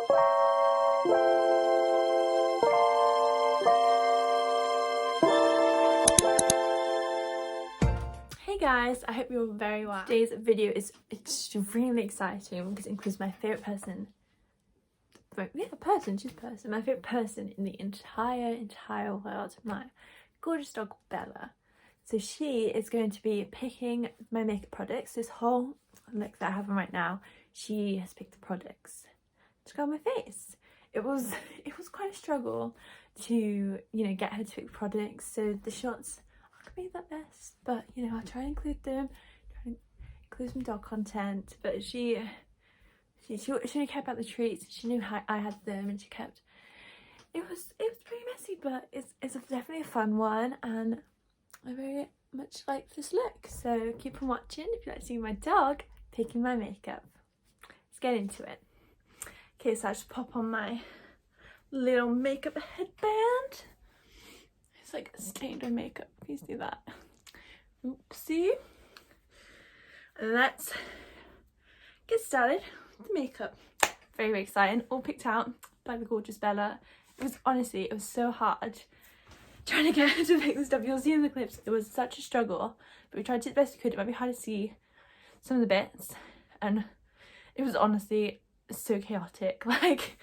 Hey guys, I hope you're very well. Today's video is extremely exciting because it includes my favourite person. She's a person. My favourite person in the entire world, my gorgeous dog Bella. So she is going to be picking my makeup products. This whole look that I have on right now, she has picked the products to go on my face. It was quite a struggle to, you know, get her to pick products. So the shots aren't gonna be that best, but you know, I'll try and include them, try and include some dog content. But she only cared about the treats. She knew how I had them, and she kept. It was pretty messy, but it's definitely a fun one, and I very much like this look. So keep on watching if you like seeing my dog picking my makeup. Let's get into it. Okay, so I just pop on my little makeup headband. It's like stained with makeup. Please do that. Oopsie. Let's get started with the makeup. Very, very exciting. All picked out by the gorgeous Bella. It was so hard trying to get her to pick the stuff. You'll see in the clips, it was such a struggle, but we tried to do the best we could. It might be hard to see some of the bits, and it was honestly so chaotic. Like,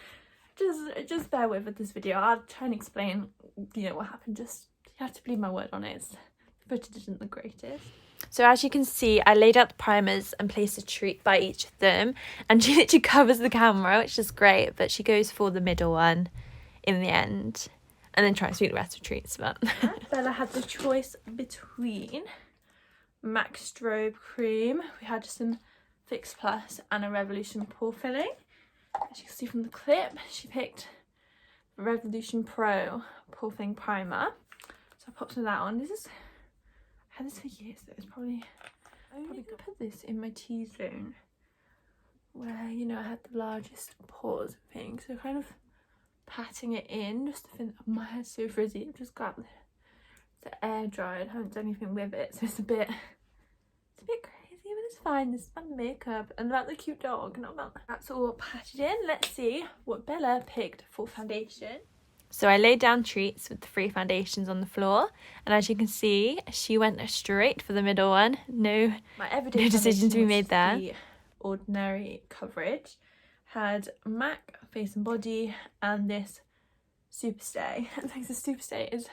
just bear with this video. I'll try and explain, you know, what happened. Just, you have to believe my word on it. The footage isn't the greatest. So as you can see, I laid out the primers and placed a treat by each of them, and she literally covers the camera, which is great, but she goes for the middle one in the end, and then tries to eat the rest of the treats. But Bella had the choice between MAC Strobe Cream. We had some Fix Plus and a Revolution Pore Filling. As you can see from the clip, she picked the Revolution Pro Pore Filling Primer. So I popped some of that on. I had this for years, so it's probably gonna put this in my T-zone, where, you know, I had the largest pores and things. So kind of patting it in, just to feel. My hair's so frizzy. I've just got the air dried. I haven't done anything with it, so it's a bit crazy, but it's fine. This is my makeup and about the cute dog, not about that. That's all patted in. Let's see what Bella picked for foundation. So I laid down treats with the 3 foundations on the floor, and as you can see, she went straight for the middle one. No decision to be made there. The Ordinary coverage had MAC Face and Body and this Superstay. I think the Superstay is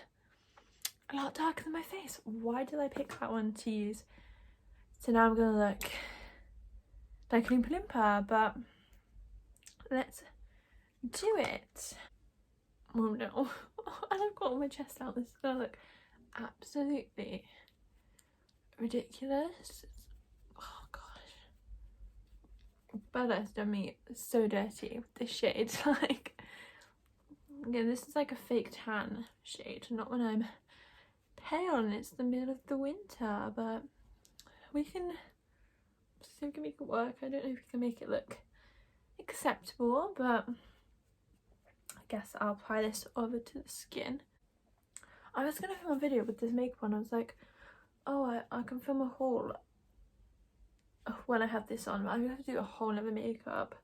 a lot darker than my face. Why did I pick that one to use? So now I'm gonna look like an Oompa Loompa, but let's do it. Oh no, and I've got all my chest out. This is gonna look absolutely ridiculous. Oh gosh, Bella's done me so dirty with this shade. Like, yeah, this is like a fake tan shade, not when I'm pale and it's the middle of the winter, but we can see if we can make it work. I don't know if we can make it look acceptable, but I guess I'll apply this over to the skin. I was gonna film a video with this makeup on. I was like, oh, I can film a haul when I have this on, but I'm gonna have to do a whole other makeup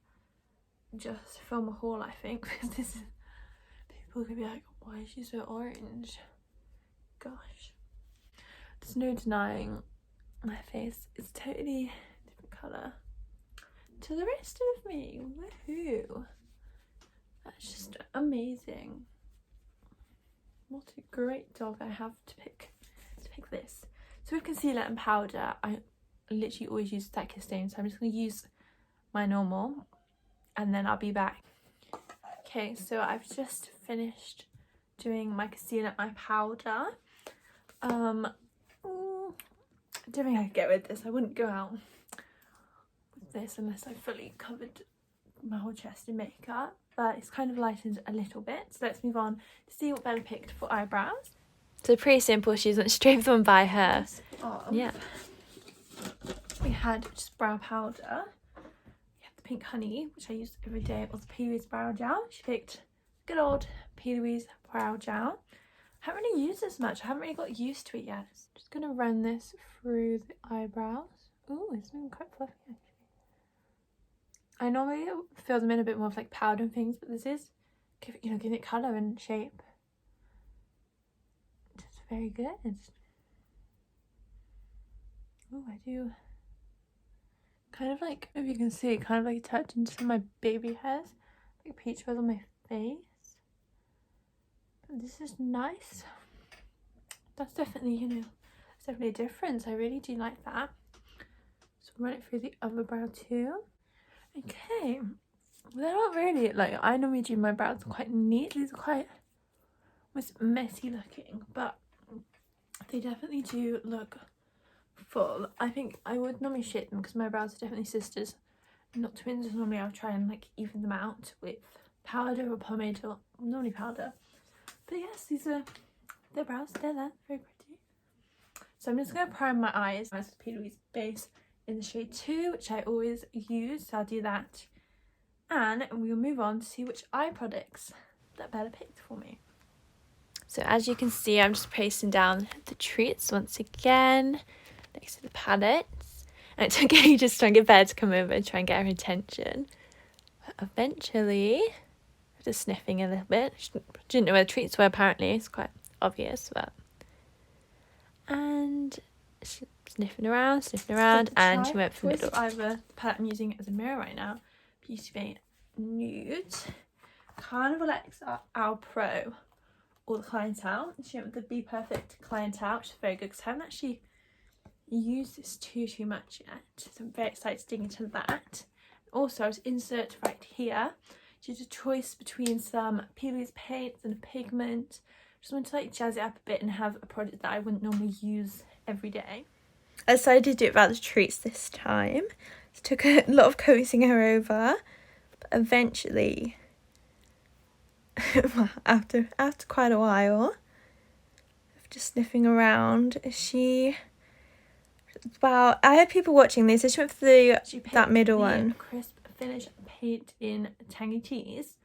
just to film a haul, I think, because this is, people are gonna be like, why is she so orange? Gosh, there's no denying my face is totally different colour to the rest of me. Woohoo! That's just amazing. What a great dog I have to pick this. So with concealer and powder, I literally always use Stack Stain, so I'm just going to use my normal and then I'll be back. Okay, so I've just finished doing my concealer and my powder. I don't think I could get rid of this. I wouldn't go out with this unless I fully covered my whole chest in makeup, but it's kind of lightened a little bit. So let's move on to see what Bella picked for eyebrows. So pretty simple. She went straight for the one by her. Yeah. We had just brow powder. We had the pink honey, which I use every day. It was the P. Louise brow gel. She picked good old P. Louise brow gel. I haven't really used this much. I haven't really got used to it yet. Just gonna run this through the eyebrows. Ooh, it's looking quite fluffy actually. I normally fill them in a bit more with like powder and things, but this is, giving it colour and shape. Just very good. Oh, I do kind of like, if you can see, kind of like touching some of my baby hairs, like peach fuzz on my face. But this is nice. That's definitely, it's definitely a difference. I really do like that. So run it through the other brow too. Okay, they're not really, like, I normally do my brows quite neat. These are quite almost messy looking, but they definitely do look full. I think I would normally shape them because my brows are definitely sisters, not twins. Normally I'll try and like even them out with powder or pomade, or normally powder. But yes, these are their brows. They're there, very pretty. So I'm just going to prime my eyes with P. Louise base in the shade 2, which I always use, so I'll do that. And we'll move on to see which eye products that Bella picked for me. So as you can see, I'm just placing down the treats once again next to the palettes. And it took ages trying to get Bella to come over and try and get her attention. But eventually, just sniffing a little bit. She didn't know where the treats were apparently, it's quite obvious, but... And sniffing around, and she went for the middle. Either the palette I'm using as a mirror right now, Beauty Bay Nude, Carnival XL Pro, or the Clientele. She went with the Be Perfect Clientele, which is very good because I haven't actually used this too much yet. So I'm very excited to dig into that. Also, I was insert right here. She did a choice between some P. Louise paints and a pigment. Just wanted to like jazz it up a bit and have a product that I wouldn't normally use every day. I decided to do it about the treats this time. It took a lot of coaxing her over, but eventually, after quite a while of just sniffing around, I had people watching this, so she went for that middle one. Crisp Finish Paint in Tangy Teas.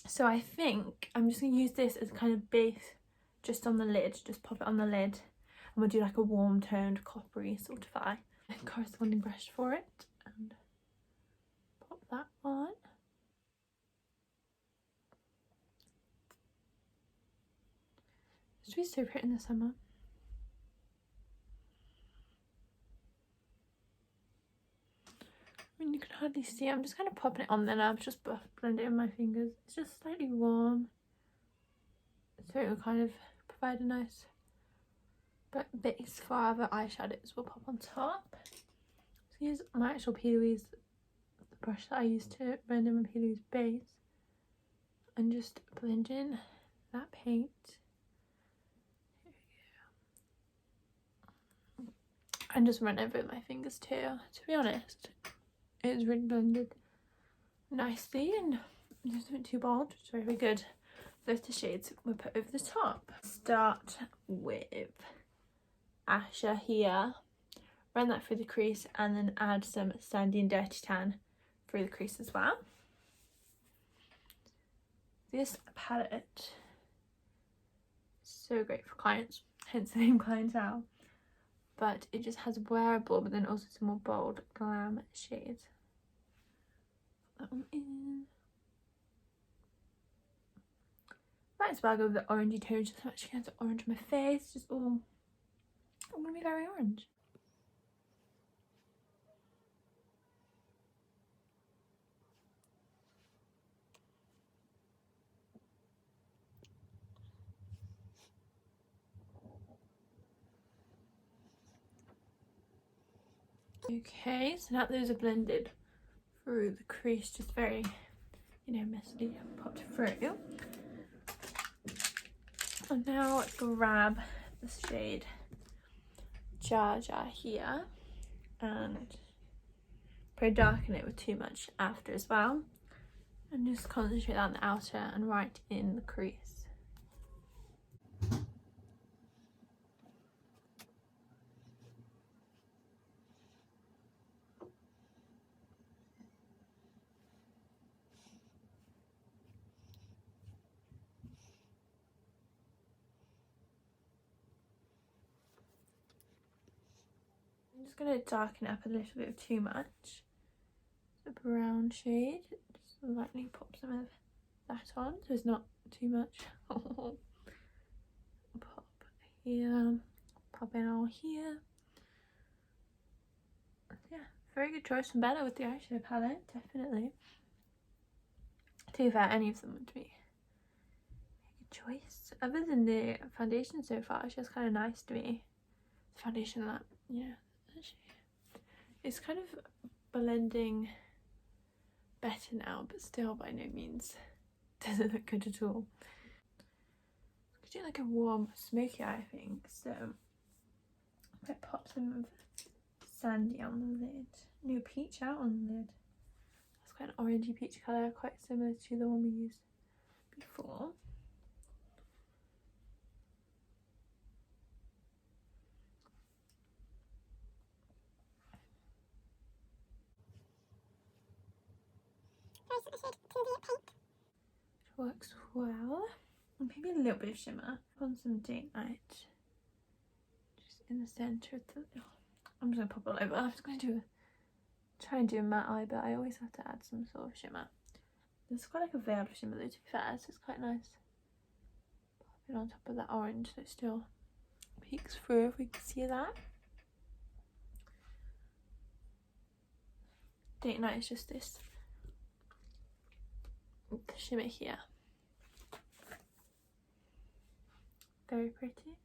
So I think I'm just going to use this as a kind of base just on the lid, just pop it on the lid, and we'll do like a warm toned coppery sort of eye. A corresponding brush for it, and pop that on. It's really so pretty in the summer. I mean, you can hardly see. I'm just kind of popping it on there now. I've just blended it in my fingers. It's just slightly warm, so it will kind of provide a nice base for other eyeshadows. We'll pop on top. So here's my actual P. Louise, the brush that I used to blend in my P. Louise base, and just blend in that paint. And just run over with my fingers too. To be honest, it's really blended nicely and it isn't too bold. It's very good. Those two shades we'll put over the top. Start with Asher here. Run that through the crease and then add some Sandy and Dirty Tan through the crease as well. This palette, so great for clients, hence the name Clientele. But it just has wearable, but then also some more bold glam shades. Put that one in. Might as well go with the orangey tones, just so much against the orange on my face. Just all gonna be very orange. Okay, so now those are blended through the crease, just very, messily popped through. And now grab the shade Jar here and probably darken it with too much after as well. And just concentrate on the outer and right in the crease. I'm just going to darken up a little bit too much. the brown shade. Just lightly pop some of that on so it's not too much. Pop here, pop in all here. Yeah, very good choice from Bella with the eyeshadow palette, definitely. To be fair, any of them would be a good choice. Other than the foundation so far, it's just kind of nice to me. The foundation that, yeah, actually, it's kind of blending better now, but still by no means doesn't look good at all. Could do like a warm smoky eye, I think. So I pop some sandy on the lid. No, peach out on the lid. It's quite an orangey peach colour, quite similar to the one we used before. Which works well. And maybe a little bit of shimmer on some date night. Just in the centre of the... Oh, I'm just going to pop it all over. I'm just going to try and do a matte eye, but I always have to add some sort of shimmer. There's quite like a veil of shimmer though, to be fair, so it's quite nice. Pop it on top of that orange so it still peeks through, if we can see that. Date night is just this shimmer here. Very pretty.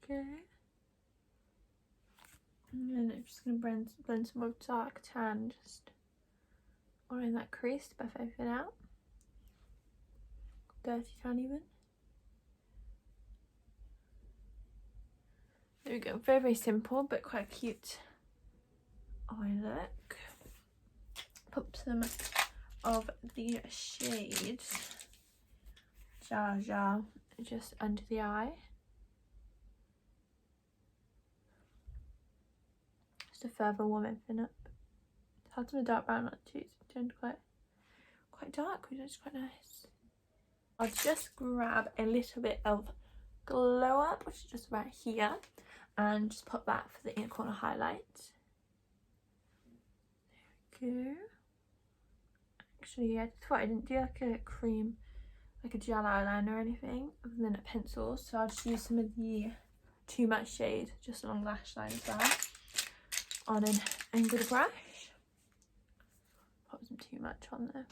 Okay. And then I'm just going to blend some more dark tan just on that crease to buff everything out. Dirty tan even. There we go. Very, very simple but quite cute eye look. Pop some of the shade Jaja just under the eye. Just to further warm everything up. It's hard on the dark brown not too. It's turned quite dark, which is quite nice. I'll just grab a little bit of Glow Up, which is just right here, and just pop that for the inner corner highlight. There we go. Actually, yeah, I just thought I didn't do like a cream, like a gel eyeliner or anything, other than a pencil, so I'll just use some of the Too Much shade just along the lash line as well, on an angled brush. Pop some Too Much on there.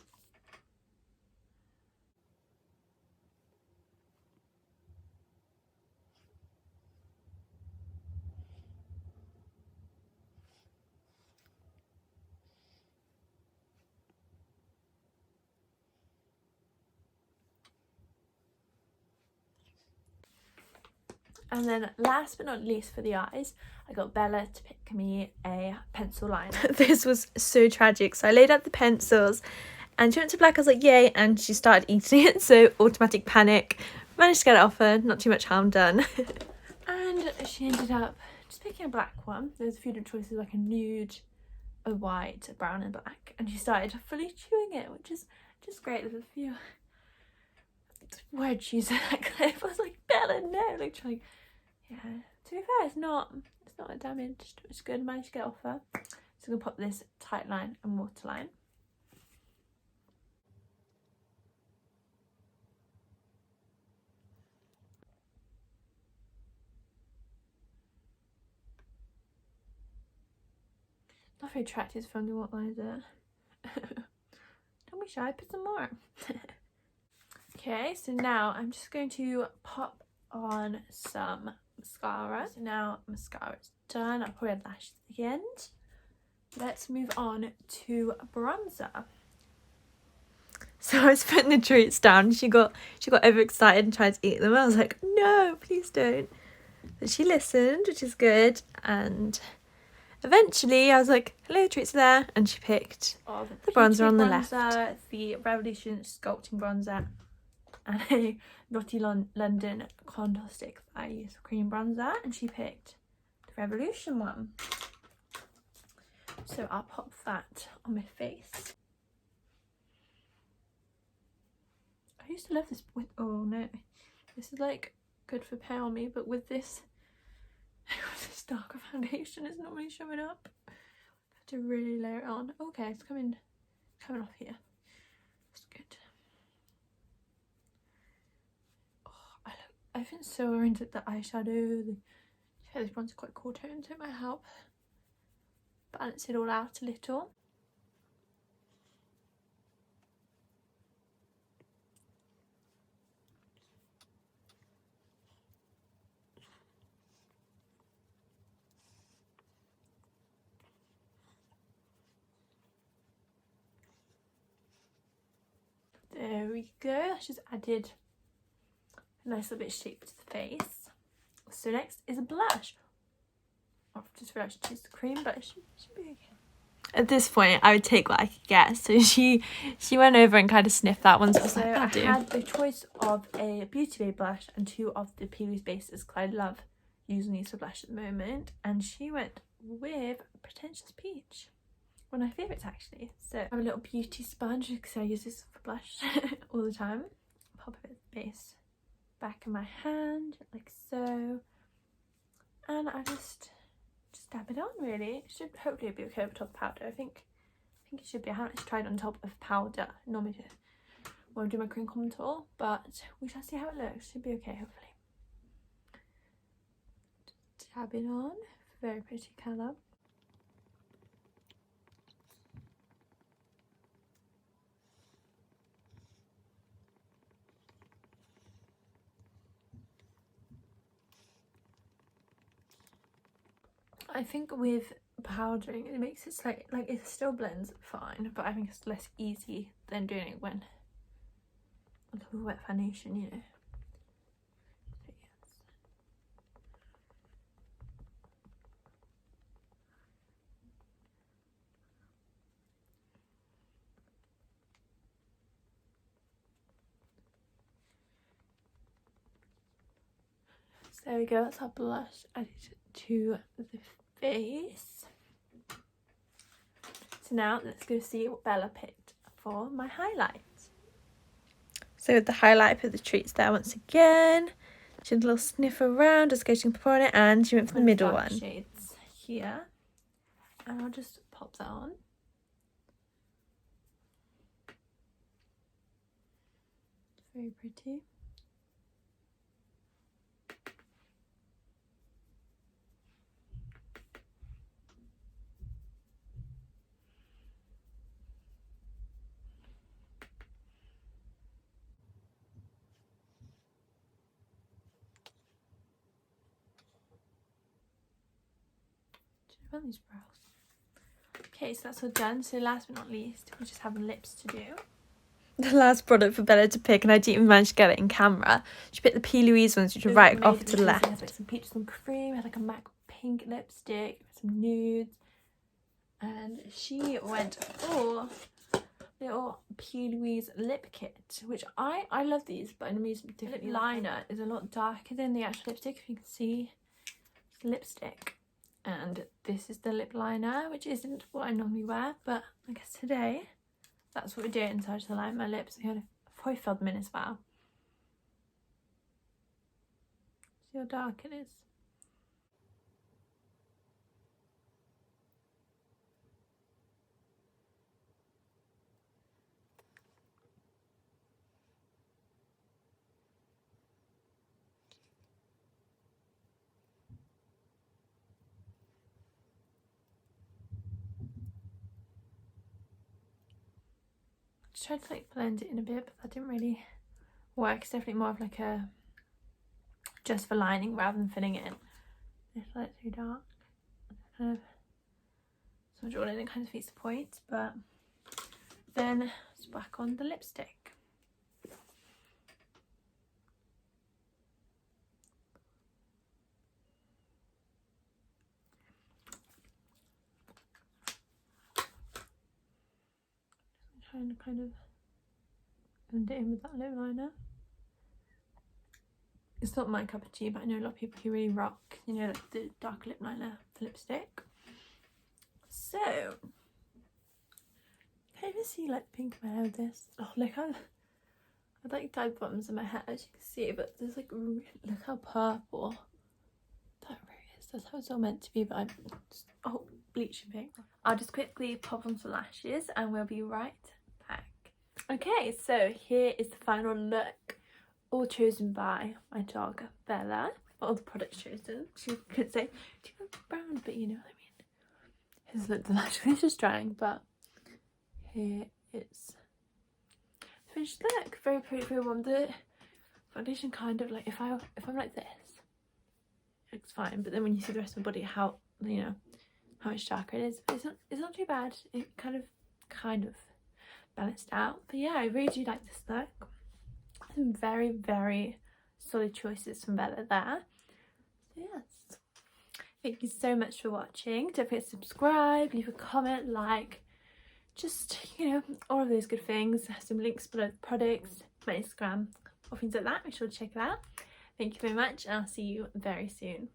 And then last but not least for the eyes, I got Bella to pick me a pencil liner. This was so tragic. So I laid out the pencils and she went to black. I was like, yay. And she started eating it. So automatic panic. Managed to get it off her. Not too much harm done. And she ended up just picking a black one. There's a few different choices, like a nude, a white, a brown and black. And she started fully chewing it, which is just great. There's a few word she's in that clip. I was like, Bella, no. Like, trying. Yeah, to be fair, it's not damaged. It's good. I managed to get off her. So I'm gonna pop this tight line and waterline. Not very attractive from the waterline, is it? Don't be shy, put some more. Okay, so now I'm just going to pop on some mascara. So now mascara's done. I'll probably add lashes at the end. Let's move on to bronzer. So I was putting the treats down. She got overexcited and tried to eat them. I was like, no, please don't. But she listened, which is good. And eventually I was like, hello, treats are there. And she picked the bronzer on the left. The Revolution Sculpting Bronzer and a Naughty London Contour Stick I use for cream bronzer, and she picked the Revolution one. So I'll pop that on my face. I used to love this with, oh no, this is like good for pale me, but with this darker foundation, it's not really showing up. to really layer it on. Okay, it's coming off here. That's good. Oh, I think so into the eyeshadow. This bronzer quite cool tone, so it might help balance it all out a little. There we go. That's just added a nice little bit of shape to the face. So next is a blush. I've just realised to choose the cream, but it should be okay. At this point, I would take what I could get. So she went over and kind of sniffed that one. So I was like, that'll do. I had the choice of a Beauty Bay blush and 2 of the P. Louise bases, because I love using these for blush at the moment. And she went with Pretentious Peach. One of my favourites, actually. So I have a little beauty sponge because I use this for blush all the time. Pop it at the base, back of my hand, like so. And I just dab it on, really. It should hopefully be okay over top of powder. I think it should be. I haven't actually tried it on top of powder. Normally when I do my cream contour, but we shall see how it looks. Should be okay, hopefully. Just dab it on. Very pretty colour. I think with powdering it makes it slightly, like, it still blends fine, but I think it's less easy than doing it when on top of a wet foundation, you know. So, yes. So there we go, that's our blush added to the face. So now let's go see what Bella picked for my highlights. So with the highlight, I put the treats there once again. She had a little sniff around, just getting put on it, and she went for the middle one. Shades here, and I'll just pop that on. Very pretty. These brows. Okay, so that's all done. So last but not least, we just have lips to do. The last product for Bella to pick, and I didn't even manage to get it in camera. She picked the P. Louise ones, which are right off to the left. Had like some peach, some cream, had like a MAC pink lipstick, some nudes, and she went for little P. Louise lip kit, which I love these, but I'm using the lip liner is a lot darker than the actual lipstick. If you can see, it's lipstick. And this is the lip liner, which isn't what I normally wear, but I guess today that's what we're doing. So I just line my lips. I kind of foiled them in as well. See how dark it is. Tried to like blend it in a bit, but that didn't really work. It's definitely more of like a just for lining rather than filling it in. It's like too dark. Kind of so much all in, it kind of defeats the point, but then it's back on the lipstick. Trying to kind of blend it in with that lip liner. It's not my cup of tea, but I know a lot of people who really rock, you know, like the dark lip liner for lipstick. So, can you even see like pink in my hair with this? Oh, look how I'd like dyed bottoms in my hair, as you can see, but there's like, look how purple that really is. That's how it's all meant to be, but I'm just, oh, bleaching pink. I'll just quickly pop on some lashes and we'll be right back. Okay, so here is the final look, all chosen by my dog Bella. All the products chosen. She could say too brown, but you know what I mean. His lip, the lash is just drying, but here is the finished look. Very pretty, very warm. The foundation kind of like, if I'm like this, it looks fine, but then when you see the rest of my body, how, you know, how much darker it is, it's not too bad. It kind of balanced out. But yeah, I really do like this look. Some very, very solid choices from Bella there. So yes, thank you so much for watching. Don't forget to subscribe, leave a comment, like, just, you know, all of those good things. Some links below the products, my Instagram, or things like that. Make sure to check it out. Thank you very much, and I'll see you very soon.